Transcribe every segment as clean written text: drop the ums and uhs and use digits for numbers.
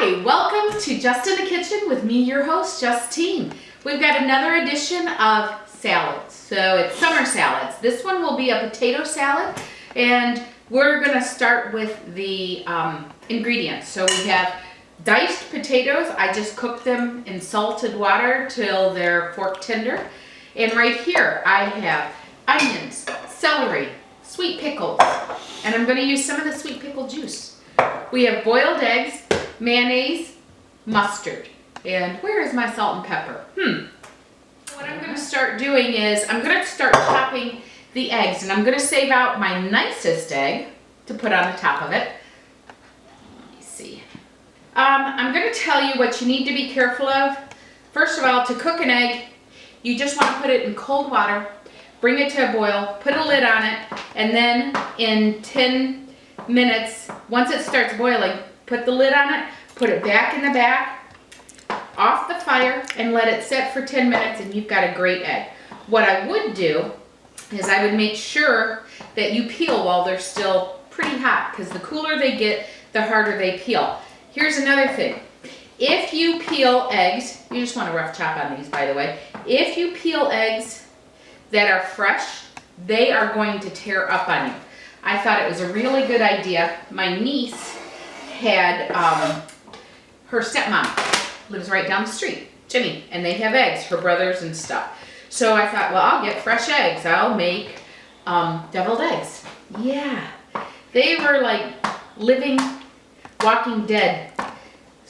Hi, welcome to Just in the Kitchen with me, your host, Justine. We've got another edition of salads. So it's summer salads. This one will be a potato salad, and we're going to start with the ingredients. So we have diced potatoes. I just cooked them in salted water till they're fork tender. And right here I have onions, celery, sweet pickles, and I'm going to use some of the sweet pickle juice. We have boiled eggs, mayonnaise, mustard, and where is my salt and pepper? What I'm going to start doing is I'm going to start chopping the eggs, and I'm going to save out my nicest egg to put on the top of it. Let me see. I'm going to tell you what you need to be careful of. First of all, to cook an egg, you just want to put it in cold water, bring it to a boil, put a lid on it, and then in 10 minutes, once it starts boiling, put the lid on it, put it back in the back, off the fire, and let it sit for 10 minutes, and you've got a great egg. What I would do is I would make sure that you peel while they're still pretty hot, because the cooler they get, the harder they peel. Here's another thing. If you peel eggs, you just want to rough chop on these, by the way. If you peel eggs that are fresh, they are going to tear up on you. I thought it was a really good idea. My niece had, her stepmom lives right down the street, Jenny, and they have eggs, her brothers and stuff. So I thought, well, I'll get fresh eggs. I'll make deviled eggs. Yeah, they were like living, walking dead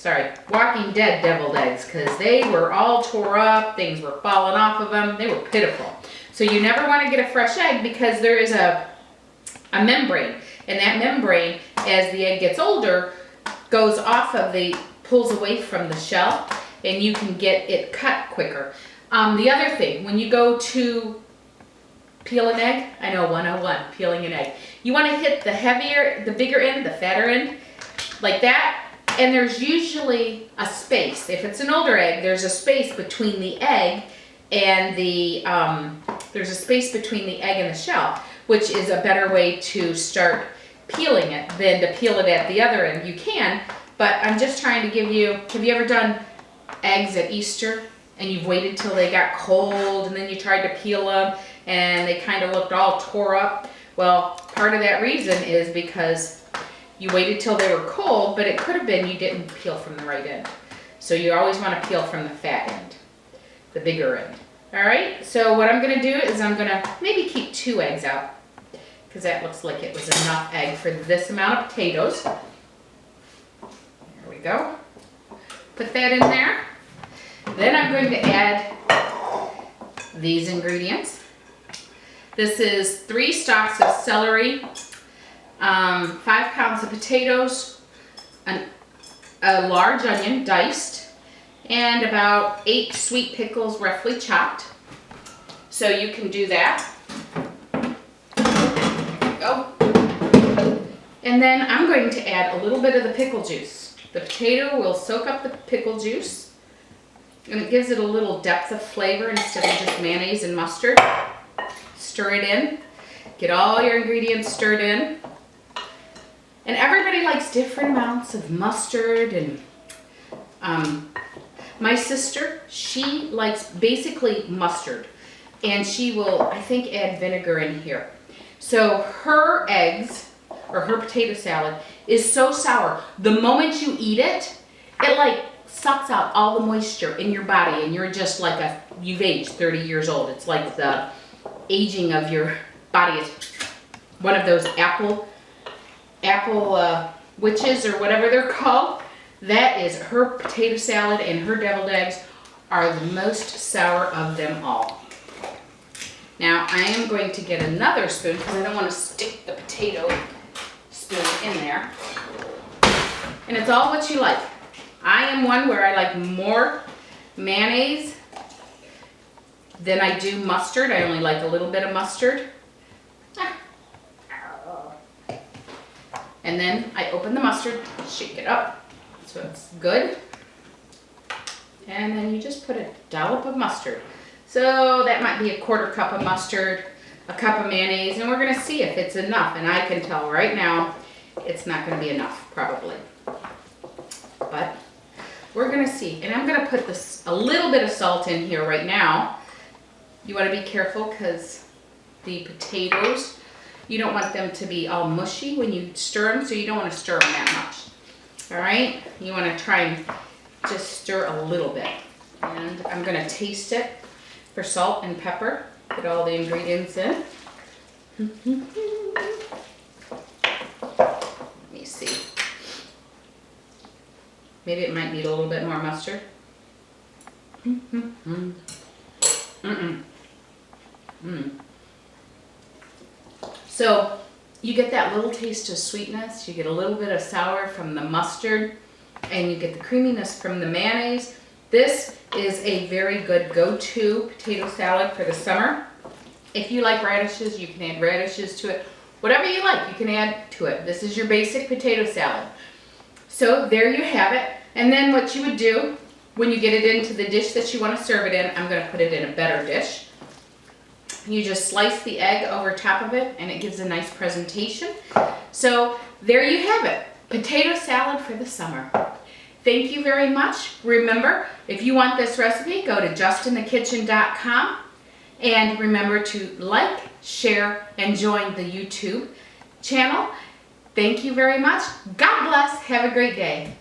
deviled eggs, because they were all tore up, things were falling off of them, they were pitiful. So you never want to get a fresh egg, because there is a membrane, and that membrane, as the egg gets older, goes off of pulls away from the shell, and you can get it cut quicker. The other thing, when you go to peel an egg, I know 101, peeling an egg, you want to hit the bigger end, the fatter end, like that, and there's usually a space. If it's an older egg, there's a space between the egg and the shell, which is a better way to start peeling it than to peel it at the other end. You can, but I'm just trying to give you, have you ever done eggs at Easter and you've waited till they got cold and then you tried to peel them and they kind of looked all tore up? Well, part of that reason is because you waited till they were cold, but it could have been you didn't peel from the right end. So you always want to peel from the fat end, the bigger end. All right, so what I'm going to do is I'm going to maybe keep 2 eggs out, because that looks like it was enough egg for this amount of potatoes. There we go. Put that in there. Then I'm going to add these ingredients. This is 3 stalks of celery, 5 pounds of potatoes, a large onion diced, and about 8 sweet pickles roughly chopped. So you can do that. There you go. And then I'm going to add a little bit of the pickle juice. The potato will soak up the pickle juice, and it gives it a little depth of flavor instead of just mayonnaise and mustard. Stir it in. Get all your ingredients stirred in. And everybody likes different amounts of mustard, and my sister, she likes basically mustard, and she will, I think, add vinegar in here. So her eggs, or her potato salad, is so sour. The moment you eat it, it like sucks out all the moisture in your body, and you're just like you've aged 30 years old. It's like the aging of your body is one of those apple witches, or whatever they're called. That is her potato salad, and her deviled eggs are the most sour of them all. Now I am going to get another spoon, because I don't want to stick the potato spoon in there. And it's all what you like. I am one where I like more mayonnaise than I do mustard. I only like a little bit of mustard. And then I open the mustard, shake it up so it's good. And then you just put a dollop of mustard. So that might be a 1/4 cup of mustard, a cup of mayonnaise, and we're going to see if it's enough. And I can tell right now it's not going to be enough, probably. but we're gonna see. And I'm gonna put a little bit of salt in here right now. You wanna be careful because the potatoes, you don't want them to be all mushy when you stir them, so you don't wanna stir them that much. All right, you wanna try and just stir a little bit. And I'm gonna taste it for salt and pepper, put all the ingredients in. Let me see. Maybe it might need a little bit more mustard. So you get that little taste of sweetness, you get a little bit of sour from the mustard, and you get the creaminess from the mayonnaise. This is a very good go-to potato salad for the summer. If you like radishes, you can add radishes to it. Whatever you like, you can add to it. This is your basic potato salad. So there you have it. And then what you would do when you get it into the dish that you want to serve it in, I'm going to put it in a better dish. You just slice the egg over top of it and it gives a nice presentation. So there you have it. Potato salad for the summer. Thank you very much. Remember, if you want this recipe, go to justinthekitchen.com and remember to like, share, and join the YouTube channel. Thank you very much. God bless. Have a great day.